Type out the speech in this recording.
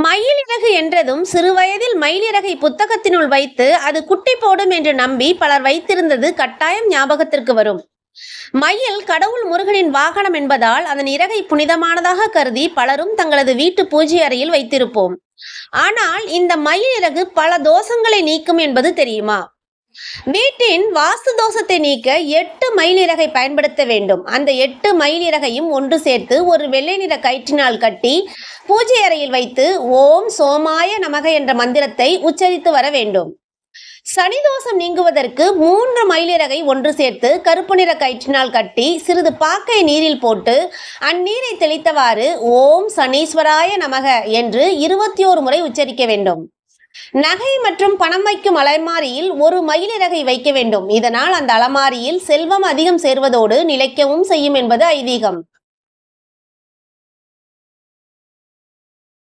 மயிலிறகு என்றதும் சிறுவயதில் மயிலிறகை புத்தகத்தினுள் வைத்து அது குட்டி போடும் என்று நம்பி பலர் வைத்திருந்தது கட்டாயம் ஞாபகத்திற்கு வரும். மயில் கடவுள் முருகனின் வாகனம் என்பதால் அதன் இறகை புனிதமானதாக கருதி பலரும் தங்களது வீட்டு பூஜை அறையில் வைத்திருப்போம். ஆனால் இந்த மயில் இறகு பல தோஷங்களை நீக்கும் என்பது தெரியுமா? வீட்டின் வாஸ்து தோஷத்தை நீக்க 8 மயில் இறகை பயன்படுத்த வேண்டும். அந்த 8 மயில் இறகையும் ஒன்று சேர்த்து ஒரு வெள்ளை நிற கயிற்றினால் கட்டி பூஜை அறையில் வைத்து ஓம் சோமாய நமக என்ற மந்திரத்தை உச்சரித்து வர வேண்டும். சனி தோஷம் நீங்குவதற்கு 3 மயிலிறகை ஒன்று சேர்த்து கருப்பு நிற கயிற்றினால் கட்டி சிறிது பாக்கை நீரில் போட்டு அந்நீரை தெளித்தவாறு ஓம் சனீஸ்வராய நமக என்று 21 முறை உச்சரிக்க வேண்டும். நகை மற்றும் பணம் வைக்கும் அலமாரியில் ஒரு மயிலிறகை வைக்க வேண்டும். இதனால் அந்த அலமாரியில் செல்வம் அதிகம் சேர்வதோடு நிலைக்கவும் செய்யும் என்பது ஐதீகம்.